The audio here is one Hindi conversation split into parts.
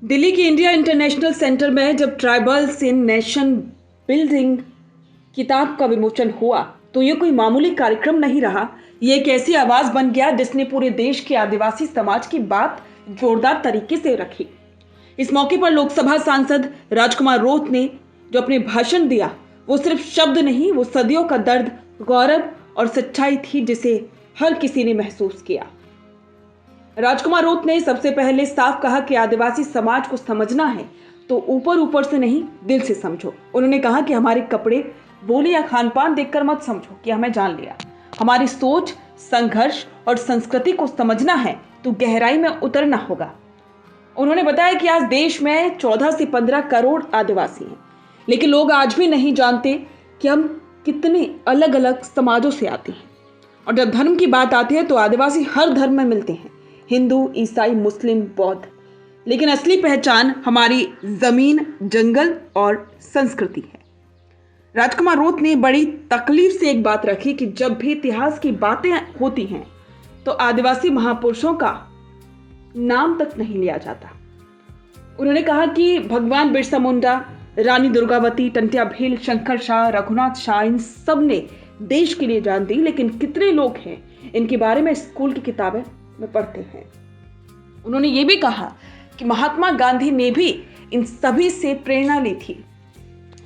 दिल्ली के इंडिया इंटरनेशनल सेंटर में जब ट्राइबल्स इन नेशन बिल्डिंग किताब का विमोचन हुआ तो ये कोई मामूली कार्यक्रम नहीं रहा। ये एक ऐसी आवाज बन गया जिसने पूरे देश के आदिवासी समाज की बात जोरदार तरीके से रखी। इस मौके पर लोकसभा सांसद राजकुमार रोत ने जो अपने भाषण दिया वो सिर्फ शब्द नहीं, वो सदियों का दर्द, गौरव और सच्चाई थी जिसे हर किसी ने महसूस किया। राजकुमार रोत ने सबसे पहले साफ कहा कि आदिवासी समाज को समझना है तो ऊपर ऊपर से नहीं, दिल से समझो। उन्होंने कहा कि हमारे कपड़े, बोली या खान पान देखकर मत समझो कि हमें जान लिया। हमारी सोच, संघर्ष और संस्कृति को समझना है तो गहराई में उतरना होगा। उन्होंने बताया कि आज देश में 14 से 15 करोड़ आदिवासी हैं, लेकिन लोग आज भी नहीं जानते कि हम कितने अलग अलग समाजों से आते हैं। और जब धर्म की बात आती है तो आदिवासी हर धर्म में मिलते हैं, हिंदू, ईसाई, मुस्लिम, बौद्ध, लेकिन असली पहचान हमारी जमीन, जंगल और संस्कृति है। राजकुमार रोत ने बड़ी तकलीफ से एक बात रखी कि जब भी इतिहास की बातें होती हैं तो आदिवासी महापुरुषों का नाम तक नहीं लिया जाता। उन्होंने कहा कि भगवान बिरसा मुंडा, रानी दुर्गावती, टंट्या भील, शंकर शाह, रघुनाथ शाह, इन सब ने देश के लिए जान दी, लेकिन कितने लोग हैं इनके बारे में स्कूल की किताबें में पढ़ते हैं। उन्होंने ये भी कहा कि महात्मा गांधी ने भी इन सभी से प्रेरणा ली थी।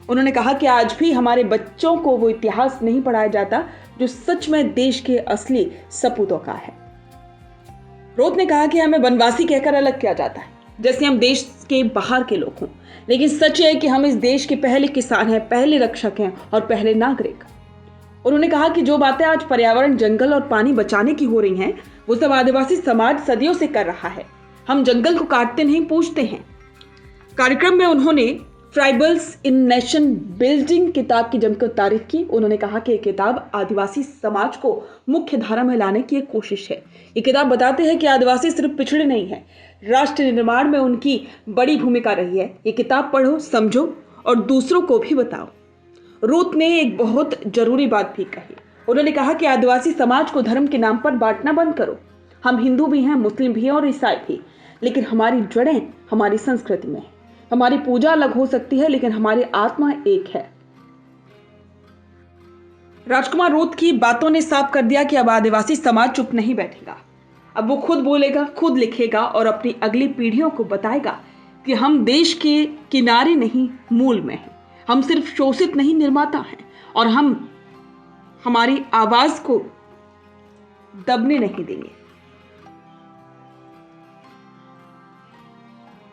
उन्होंने कहा कि आज भी हमारे बच्चों को वो इतिहास नहीं पढ़ाया जाता जो सच में देश के असली सपूतों का है। रोत ने कहा कि हमें वनवासी कहकर अलग किया जाता है, जैसे हम देश के बाहर के लोग हों, लेकिन सच है कि हम इस देश के पहले किसान हैं, पहले रक्षक हैं और पहले नागरिक। उन्होंने कहा कि जो बातें आज पर्यावरण, जंगल और पानी बचाने की हो रही हैं वो सब आदिवासी समाज सदियों से कर रहा है। हम जंगल को काटते नहीं, पूछते हैं। कार्यक्रम में उन्होंने ट्राइबल्स इन नेशन बिल्डिंग किताब की जमकर तारीफ की। उन्होंने कहा कि ये किताब आदिवासी समाज को मुख्य धारा में लाने की एक कोशिश है। ये किताब बताते हैं कि आदिवासी सिर्फ पिछड़े नहीं है, राष्ट्र निर्माण में उनकी बड़ी भूमिका रही है। ये किताब पढ़ो, समझो और दूसरों को भी बताओ। रोत ने एक बहुत जरूरी बात भी कही। उन्होंने कहा कि आदिवासी समाज को धर्म के नाम पर बांटना बंद करो। हम हिंदू भी हैं, मुस्लिम भी हैं और ईसाई भी, लेकिन हमारी जड़ें हमारी संस्कृति में है। हमारी पूजा अलग हो सकती है लेकिन हमारी आत्मा एक है। राजकुमार रोत की बातों ने साफ कर दिया कि अब आदिवासी समाज चुप नहीं बैठेगा। अब वो खुद बोलेगा, खुद लिखेगा और अपनी अगली पीढ़ियों को बताएगा कि हम देश के किनारे नहीं, मूल में हैं। हम सिर्फ शोषित नहीं, निर्माता हैं और हम हमारी आवाज को दबने नहीं देंगे।